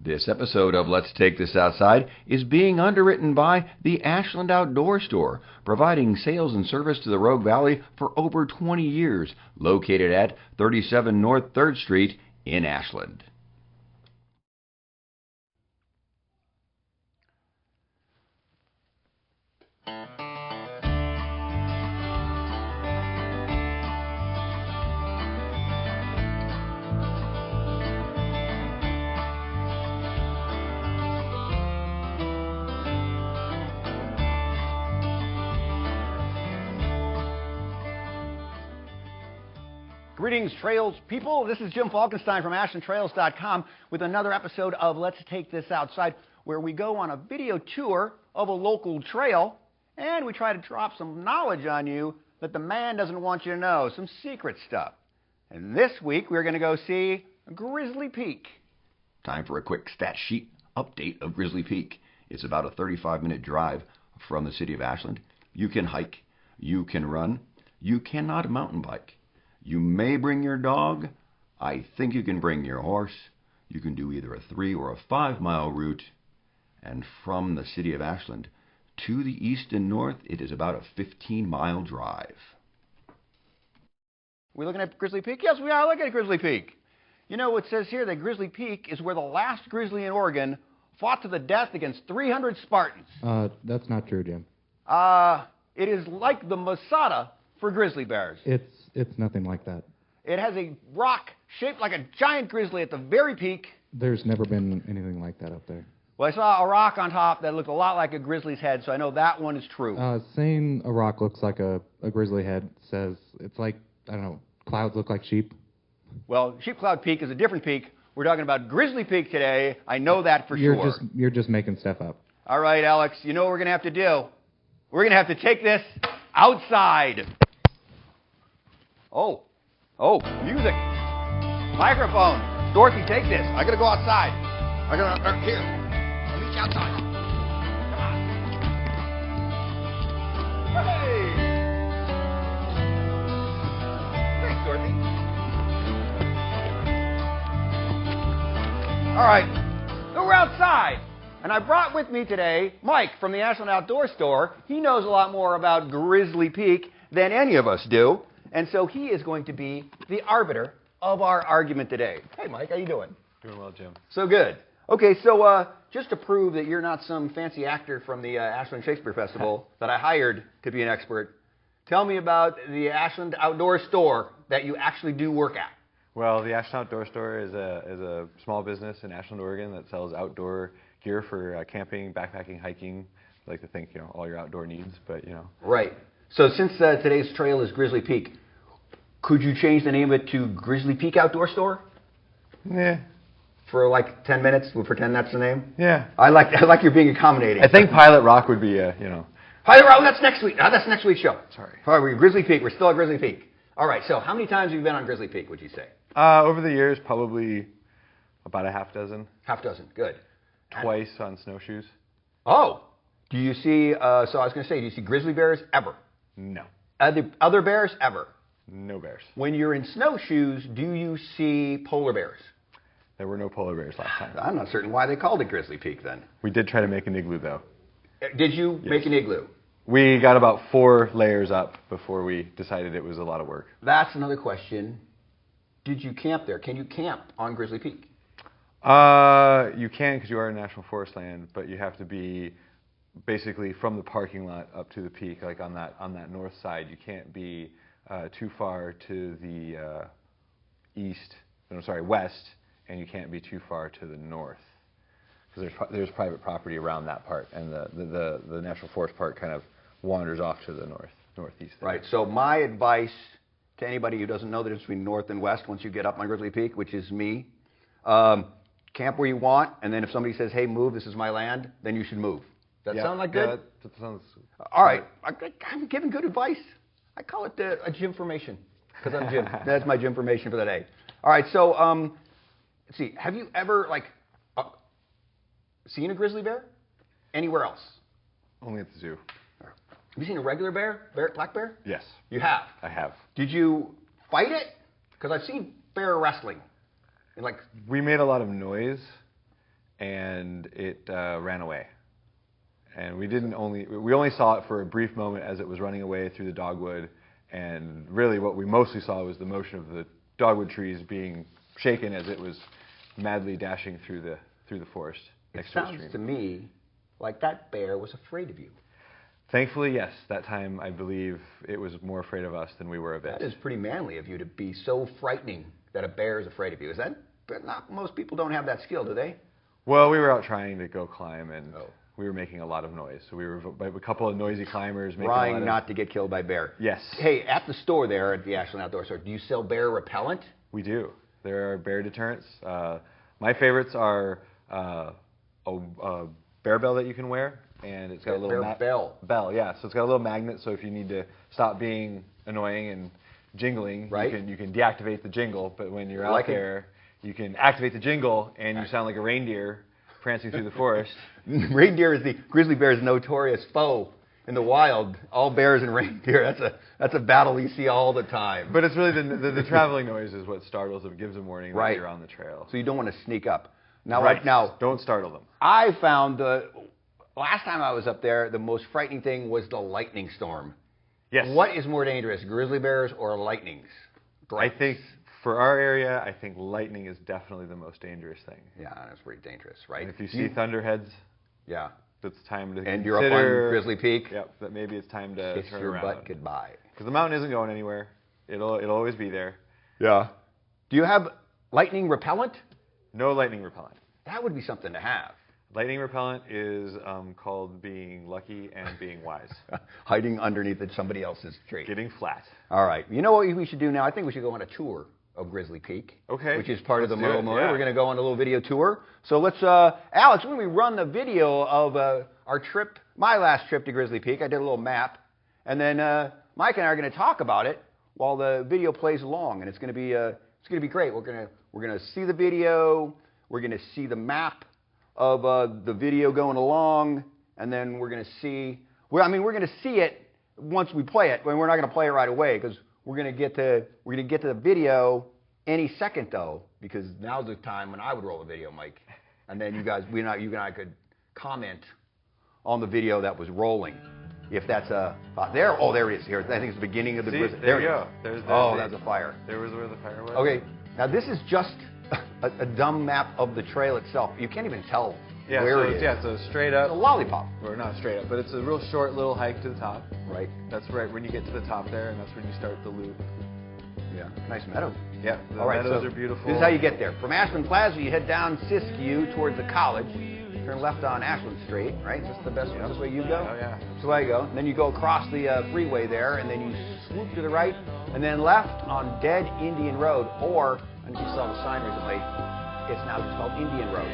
This episode of Let's Take This Outside is being underwritten by the Ashland Outdoor Store, providing sales and service to the Rogue Valley for over 20 years, located at 37 North 3rd Street in Ashland. Greetings, Trails people. This is Jim Falkenstein from AshlandTrails.com with another episode of Let's Take This Outside, where we go on a video tour of a local trail, and we try to drop some knowledge on you that the man doesn't want you to know, some secret stuff. And this week, we're going to go see Grizzly Peak. Time for a quick stat sheet update of Grizzly Peak. It's about a 35-minute drive from the city of Ashland. You can hike, you can run, you cannot mountain bike. You may bring your dog. I think you can bring your horse. You can do either a 3 or a 5 mile route. And from the city of Ashland to the east and north, it is about a 15-mile drive. We looking at Grizzly Peak? Yes, we are looking at Grizzly Peak. You know, it says here that Grizzly Peak is where the last grizzly in Oregon fought to the death against 300 Spartans. That's not true, Jim. It is like the Masada for grizzly bears. It's nothing like that. It has a rock shaped like a giant grizzly at the very peak. There's never been anything like that up there. Well, I saw a rock on top that looked a lot like a grizzly's head, so I know that one is true. Saying a rock looks like a grizzly head says it's like, I don't know, clouds look like sheep. Well, Sheep Cloud Peak is a different peak. We're talking about Grizzly Peak today. I know that for sure. You're just making stuff up. All right, Alex, you know what we're going to have to do? We're going to have to take this outside. Oh, music. Microphone. Dorothy, take this. I gotta go outside. Here. I'll meet you outside. Come on. Hey! Thanks, Dorothy. All right. So we're outside. And I brought with me today Mike from the Ashland Outdoor Store. He knows a lot more about Grizzly Peak than any of us do. And so he is going to be the arbiter of our argument today. Hey, Mike, how you doing? Doing well, Jim. So good. Okay, so just to prove that you're not some fancy actor from the Ashland Shakespeare Festival that I hired to be an expert, tell me about the Ashland Outdoor Store that you actually do work at. Well, the Ashland Outdoor Store is a small business in Ashland, Oregon that sells outdoor gear for camping, backpacking, hiking. I like to think, all your outdoor needs, but, Right. So since today's trail is Grizzly Peak, could you change the name of it to Grizzly Peak Outdoor Store? Yeah. For like 10 minutes? We'll pretend that's the name? Yeah. I like you're being accommodating. I think Pilot Rock would be, Pilot Rock, that's next week. That's next week's show. Sorry. All right, we're Grizzly Peak. We're still at Grizzly Peak. All right, so how many times have you been on Grizzly Peak, would you say? Over the years, probably about a half dozen. Half dozen, good. Twice on snowshoes. Oh. Do you see, so I was going to say, do you see grizzly bears ever? No. Other bears ever? No bears. When you're in snowshoes, do you see polar bears? There were no polar bears last time. I'm not certain why they called it Grizzly Peak then. We did try to make an igloo, though. Did you make an igloo? We got about 4 layers up before we decided it was a lot of work. That's another question. Did you camp there? Can you camp on Grizzly Peak? You can because you are in national forest land, but you have to be basically from the parking lot up to the peak, like on that north side. You can't be too far to the west, and you can't be too far to the north because there's private property around that part, and the national forest park kind of wanders off to the northeast there. Right. So my advice to anybody who doesn't know the difference between north and west once you get up on Grizzly Peak, which is me, camp where you want, and then if somebody says, "Hey, move, this is my land," then you should move. Does that sound like good? That sounds. All right. I'm giving good advice. I call it a Jimformation because I'm Jim. That's my Jimformation for the day. All right. So let's see. Have you ever seen a grizzly bear anywhere else? Only at the zoo. Have you seen a regular bear? Black bear? Yes. You have? I have. Did you fight it? Because I've seen bear wrestling. We made a lot of noise, and it ran away. And we only saw it for a brief moment as it was running away through the dogwood. And really what we mostly saw was the motion of the dogwood trees being shaken as it was madly dashing through the forest next to a stream. It sounds to me like that bear was afraid of you. Thankfully, yes. That time, I believe it was more afraid of us than we were of it. That is pretty manly of you to be so frightening that a bear is afraid of you. Is that? Not most people don't have that skill, do they? Well, we were out trying to go climb, and we were making a lot of noise. So we were a couple of noisy climbers. Trying not to get killed by bear. Yes. Hey, at the store there, at the Ashland Outdoor Store, do you sell bear repellent? We do. There are bear deterrents. My favorites are a bear bell that you can wear, and it's got a little bell. Yeah, so it's got a little magnet. So if you need to stop being annoying and jingling, you can deactivate the jingle. But when you're out there, you can activate the jingle, and you sound like a reindeer prancing through the forest. Reindeer is the grizzly bear's notorious foe in the wild. All bears and reindeer. That's a battle you see all the time. But it's really the traveling noise is what startles them, gives them warning that you're on the trail. So you don't want to sneak up. Now, don't startle them. I found last time I was up there, the most frightening thing was the lightning storm. Yes. What is more dangerous, grizzly bears or lightnings? I think for our area, I think lightning is definitely the most dangerous thing. Yeah, that's pretty dangerous, right? And if you see thunderheads, it's time to and you're up on Grizzly Peak. Yep, that maybe it's time to kiss turn your around. butt goodbye. Because the mountain isn't going anywhere. It'll always be there. Yeah. Do you have lightning repellent? No lightning repellent. That would be something to have. Lightning repellent is called being lucky and being wise. Hiding underneath somebody else's tree. Getting flat. All right. You know what we should do now? I think we should go on a tour of Grizzly Peak. Okay. Which is part of the Moto Motor. Yeah. We're going to go on a little video tour. So let's, Alex, when we run the video of our trip, my last trip to Grizzly Peak, I did a little map, and then Mike and I are going to talk about it while the video plays along, and it's going to be great. We're going to see the video. We're going to see the map of the video going along, and then we're going to see. We're going to see it once we play it. We're not going to play it right away because we're going to get to the video any second though, because now's the time when I would roll the video, Mike, and then you and I could comment on the video that was rolling. If that's there. Oh, there it is. Here, I think it's the beginning of the. There you go. That's a fire. There was where the fire was. Okay, now this is just a dumb map of the trail itself. You can't even tell where it is. Yeah, so straight up. It's a lollipop. Or not straight up, but it's a real short little hike to the top. Right. That's right when you get to the top there, and that's when you start the loop. Yeah. Nice meadow. Yeah, the meadows are beautiful. This is how you get there. From Ashland Plaza, you head down Siskiyou towards the college. Turn left on Ashland Street, right? Is this the best this way you go? Oh, yeah. That's the way I go. And then you go across the freeway there, and then you swoop to the right, and then left on Dead Indian Road, or, and if you saw the sign recently, it's now just called Indian Road.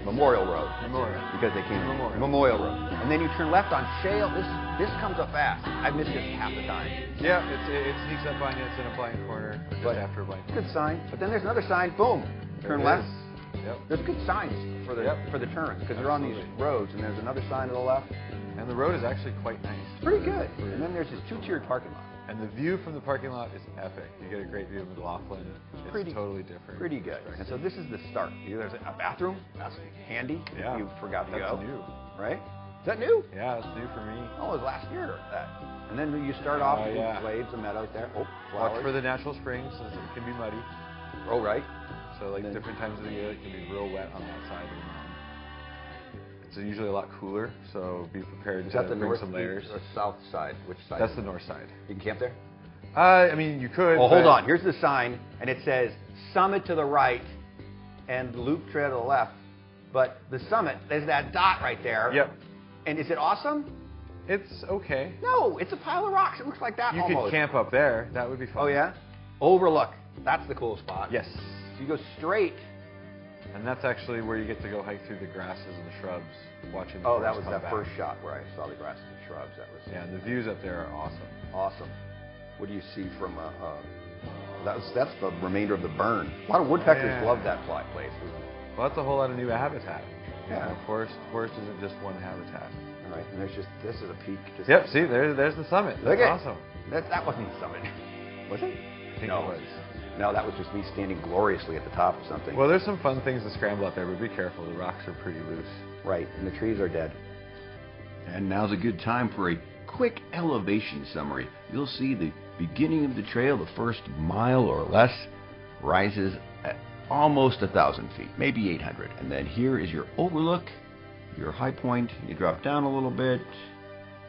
Memorial Road. Memorial. Because they came Memorial Road. And then you turn left on Shale. This comes up fast. I missed this half the time. Yeah, it sneaks up on you. It's in a blind corner just after a blind corner. Good sign. But then there's another sign. Boom. Turn left. Yep. There's good signs for the turns because you're on these roads, and there's another sign to the left. And the road is actually quite nice. It's pretty good. And then there's this two-tiered parking lot. And the view from the parking lot is epic. You get a great view of McLaughlin. It's totally different. Pretty good. And so this is the start. There's a bathroom. That's handy. Yeah. You forgot to go. That's new. Right? Is that new? Yeah, it's new for me. Oh, it was last year. And then you start off with glades and meadows there. Oh, flowers. Watch for the natural springs, as it can be muddy. Oh, right. So like different times of the year, it can be real wet on that side of the mountain. It's usually a lot cooler, so be prepared to bring some layers. Or south side? Which side? That's the north side. You can camp there? I mean, you could. Oh, hold on. Here's the sign, and it says summit to the right and loop trail to the left. But the summit, there's that dot right there. Yep. And is it awesome? It's okay. No, it's a pile of rocks. It looks like that almost. You could camp up there. That would be fun. Oh, yeah? Overlook. That's the cool spot. Yes. So you go straight. And that's actually where you get to go hike through the grasses and the shrubs, watching the that was come that back. First shot where I saw the grasses and shrubs. That was. Yeah, and the views up there are awesome. Awesome. What do you see from that's the remainder of the burn. A lot of woodpeckers love that place. Well, that's a whole lot of new habitat. Yeah. Forest isn't just one habitat. All right, and this is a peak. Yep. See, there's the summit. Look That's awesome. That wasn't the summit, was it? I think No. it was. No, that was just me standing gloriously at the top of something. Well, there's some fun things to scramble out there, but be careful. The rocks are pretty loose. Right, and the trees are dead. And now's a good time for a quick elevation summary. You'll see the beginning of the trail, the first mile or less, rises at almost 1,000 feet, maybe 800. And then here is your overlook, your high point. You drop down a little bit,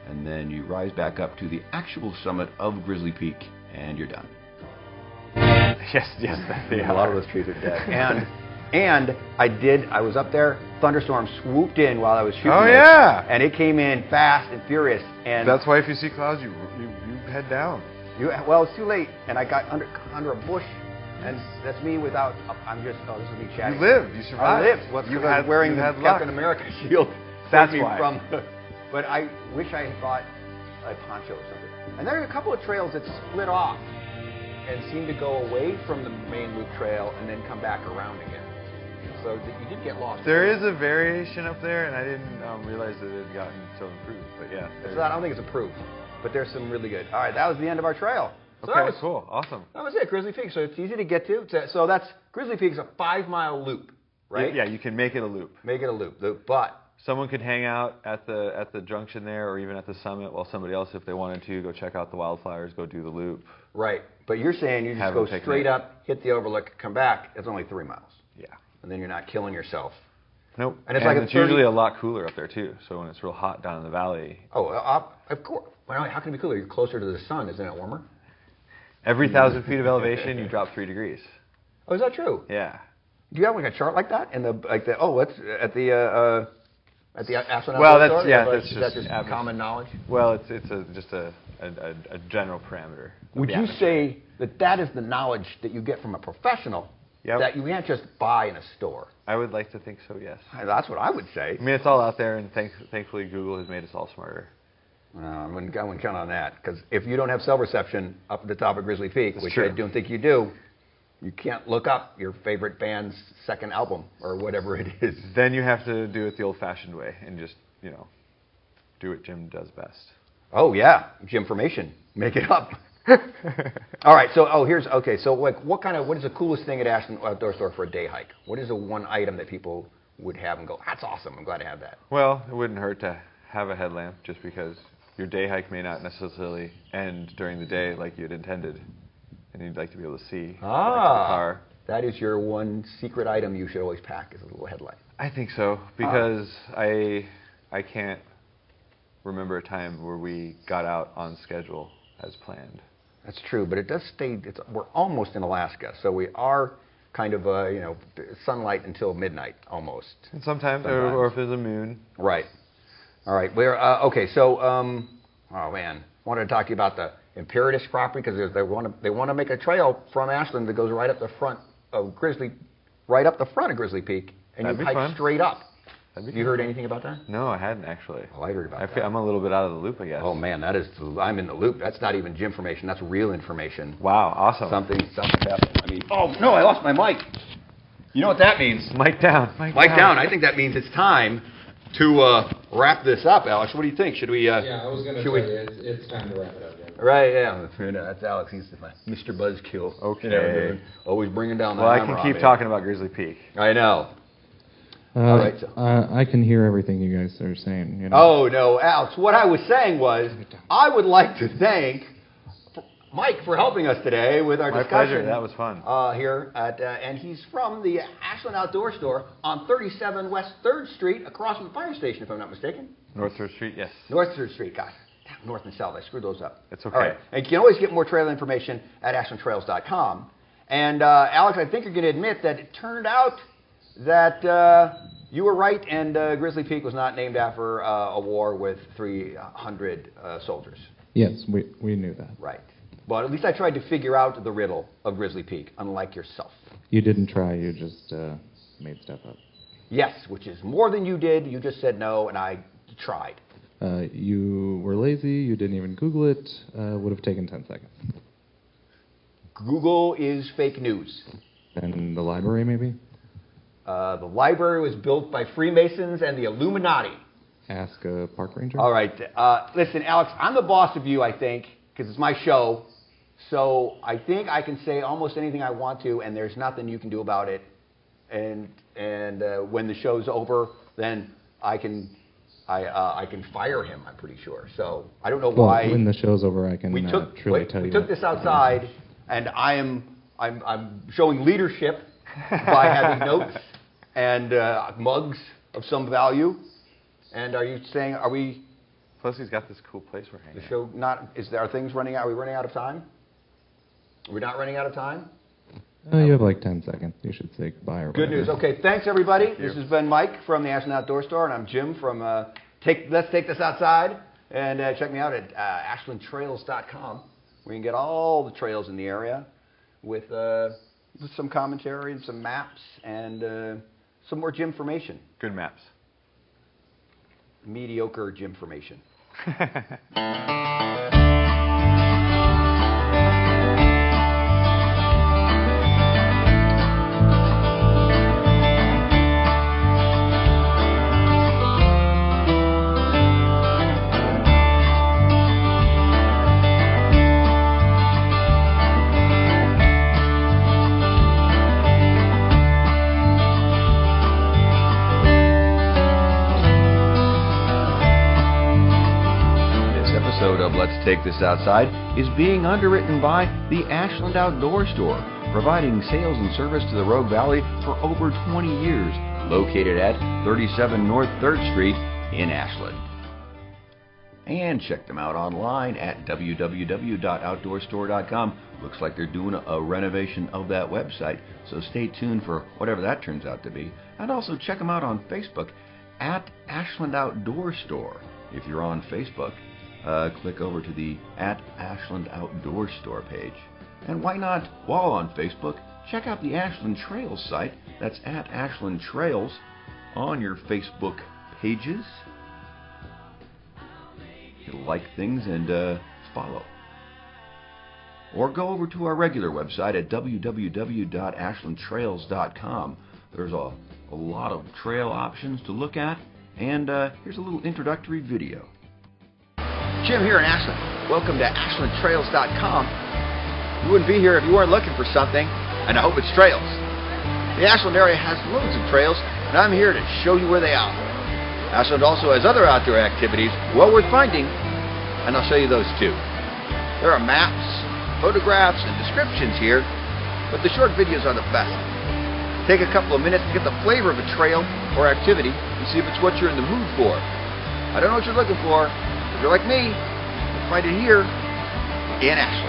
and then you rise back up to the actual summit of Grizzly Peak, and you're done. Yes, they A lot of those trees are dead. And I was up there, thunderstorm swooped in while I was shooting Oh, this, yeah. and it came in fast and furious. And That's why if you see clouds, you head down. well, it's too late, and I got under a bush, and that's me without, this is me chatting. You lived. You survived. I lived. Well, You because I was had- wearing you the had luck. Captain America shield. That's saved me why. From, but I wish I had bought a poncho or something. And there are a couple of trails that split off and seem to go away from the main loop trail and then come back around again. So that you did get lost. There is a variation up there, and I didn't realize that it had gotten so improved. But yeah. It's not, I don't think it's approved, but there's some really good. All right, that was the end of our trail. So Okay, cool. Awesome. That was it, Grizzly Peak. So it's easy to get to. So that's Grizzly Peak is a 5-mile loop, right? Yeah, you can make it a loop. Make it a loop. But Someone could hang out at the junction there, or even at the summit, while somebody else, if they wanted to, go check out the wildflowers, go do the loop. right. But you're saying you just Have go a picnic. straight up, hit the overlook, come back. It's only 3 miles, Yeah. and then you're not killing yourself. Nope. And it's like a 30 usually a lot cooler up there too. So when it's real hot down in the valley, Oh, of course. Well, how can it be cooler? You're closer to the sun, isn't it warmer? every 1,000 feet of elevation, you drop 3 degrees. Oh, is that true? Yeah. Do you have like a chart like that? What's at the Ashland? Well, Outdoor Store? that's Is that just just common knowledge? Well, it's just a general parameter. of Would the you atmosphere. say that is the knowledge that you get from a professional Yep. that you can't just buy in a store? I would like to think so. Yes. That's what I would say. I mean, it's all out there, and thankfully, Google has made us all smarter. I wouldn't count on that, because if you don't have cell reception up at the top of Grizzly Peak, That's which true. I don't think you do, you can't look up your favorite band's second album or whatever it is. Then you have to do it the old-fashioned way and just do what Jim does best. Oh yeah, Jimformation, make it up. All right, so So what is the coolest thing at Ashland Outdoor Store for a day hike? What is the one item that people would have and go, that's awesome, I'm glad to have that? Well, it wouldn't hurt to have a headlamp, just because your day hike may not necessarily end during the day like you'd intended, and you'd like to be able to see the car. That is your one secret item you should always pack, is a little headlight. I think so, because I can't remember a time where we got out on schedule as planned. That's true, but it does stay. We're almost in Alaska, so we are kind of sunlight until midnight almost. And sometimes. Sometimes. Or if there's a moon. Right. All right. We're okay. So, oh man, I wanted to talk to you about the Imperatus property, because they want to make a trail from Ashland that goes right up the front of Grizzly Peak, and That'd you be hike fun. straight up. That'd be You fun. heard anything about that? No, I hadn't actually. Oh, I heard about that. I'm a little bit out of the loop, I guess. Oh man, I'm in the loop. That's not even Jimformation. That's real information. Wow, awesome. Something happened. I mean, oh no, I lost my mic. You know what that means? Mic down. Mic down. I think that means it's time to wrap this up, Alex. What do you think? Should we? Yeah, I was going to should tell we- you, it's time to wrap it up. Yeah. Right, yeah. That's Alex. He's my Mr. Buzzkill. Okay. Always bringing down the Well, I hammer can on keep me. talking about Grizzly Peak. I know. All right, so- I can hear everything you guys are saying. You know? Oh, no, Alex. What I was saying was, I would like to thank Mike for helping us today with our My discussion. pleasure. That was fun. Here at, and he's from the Ashland Outdoor Store on 37 West 3rd Street, across from the fire station, if I'm not mistaken. North 3rd Street, yes. North 3rd Street, guys. North and South. I screwed those up. It's okay. All right. And you can always get more trail information at ashlandtrails.com. And Alex, I think you're going to admit that it turned out that you were right, and Grizzly Peak was not named after a war with 300 soldiers. Yes, we knew that. Right. But at least I tried to figure out the riddle of Grizzly Peak, unlike yourself. You didn't try. You just made stuff up. Yes, which is more than you did. You just said no, and I tried. You were lazy. You didn't even Google it. Would have taken 10 seconds. Google is fake news. And the library, maybe? The library was built by Freemasons and the Illuminati. Ask a park ranger? All right. Listen, Alex, I'm the boss of you, I think, because it's my show. So I think I can say almost anything I want to, and there's nothing you can do about it. And when the show's over, then I can fire him. I'm pretty sure. So I don't know why. When the show's over, I can truly tell you. We took this outside, and I'm showing leadership by having notes and mugs of some value. And are you saying, are we? Plus, he's got this cool place we're hanging. The show are things running out? Are we running out of time? Are we not running out of time? You have like 10 seconds. You should say goodbye or Good whatever. news. Okay, thanks everybody. This has been Mike from the Ashland Outdoor Store, and I'm Jim from Let's Take This Outside. And check me out at ashlandtrails.com, where you can get all the trails in the area with some commentary and some maps and some more Jim-formation. Good maps. Mediocre Jim-formation. Let's Take This Outside is being underwritten by the Ashland Outdoor Store, providing sales and service to the Rogue Valley for over 20 years, located at 37 North 3rd Street in Ashland. And check them out online at www.outdoorstore.com. Looks like they're doing a renovation of that website, so stay tuned for whatever that turns out to be. And also check them out on Facebook at Ashland Outdoor Store. If you're on Facebook, click over to the at Ashland Outdoor Store page. And why not, while on Facebook, check out the Ashland Trails site. That's at Ashland Trails on your Facebook pages. You'll like things and follow. Or go over to our regular website at www.ashlandtrails.com. There's a lot of trail options to look at, and here's a little introductory video. Jim here in Ashland. Welcome to ashlandtrails.com. You wouldn't be here if you weren't looking for something, and I hope it's trails. The Ashland area has loads of trails, and I'm here to show you where they are. Ashland also has other outdoor activities well worth finding, and I'll show you those too. There are maps, photographs, and descriptions here, but the short videos are the best. Take a couple of minutes to get the flavor of a trail or activity and see if it's what you're in the mood for. I don't know what you're looking for. If you're like me, you'll find it here in Ashland.